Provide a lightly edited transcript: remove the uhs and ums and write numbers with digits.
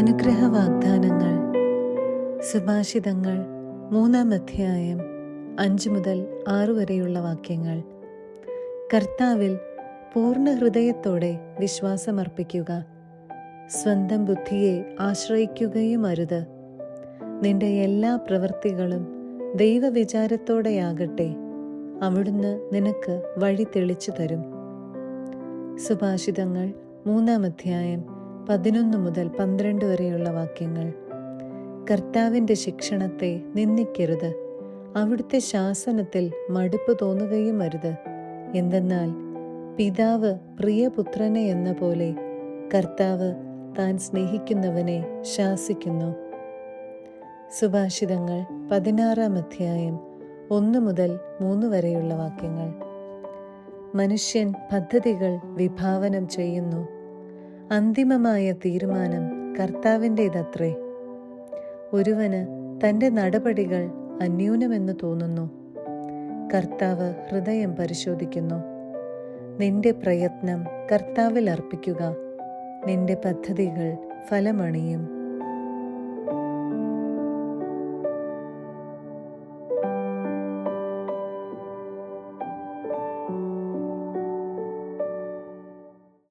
അനുഗ്രഹ വാഗ്ദാനങ്ങൾ. സുഭാഷിതങ്ങൾ 3-ാം അധ്യായം 5 മുതൽ 6 വരെയുള്ള വാക്യങ്ങൾ. കർത്താവിൽ പൂർണ്ണ ഹൃദയത്തോടെ വിശ്വാസമർപ്പിക്കുക. സ്വന്തം ബുദ്ധിയെ ആശ്രയിക്കുകയും അരുത്. നിന്റെ എല്ലാ പ്രവൃത്തികളും ദൈവവിചാരത്തോടെയാകട്ടെ. അവിടുന്ന് നിനക്ക് വഴി തെളിച്ചു തരും. സുഭാഷിതങ്ങൾ 3-ാം അധ്യായം 11 മുതൽ 12 വരെയുള്ള വാക്യങ്ങൾ. കർത്താവിൻ്റെ ശിക്ഷണത്തെ നിന്ദിക്കരുത്. അവിടുത്തെ ശാസനത്തിൽ മടുപ്പ് തോന്നുകയും അരുത്. എന്തെന്നാൽ പിതാവ് പ്രിയപുത്രനെ എന്ന പോലെ കർത്താവ് താൻ സ്നേഹിക്കുന്നവനെ ശാസിക്കുന്നു. സുഭാഷിതങ്ങൾ 16-ാം അധ്യായം 1 മുതൽ 3 വരെയുള്ള വാക്യങ്ങൾ. മനുഷ്യൻ പദ്ധതികൾ വിഭാവനം ചെയ്യുന്നു. അന്തിമമായ തീരുമാനം കർത്താവിൻ്റേതത്രേ. ഒരുവന് തൻ്റെ നടപടികൾ അന്യൂനമെന്ന് തോന്നുന്നു. കർത്താവ് ഹൃദയം പരിശോധിക്കുന്നു. നിന്റെ പ്രയത്നം കർത്താവിൽ അർപ്പിക്കുക. നിന്റെ പദ്ധതികൾ ഫലമണിയും.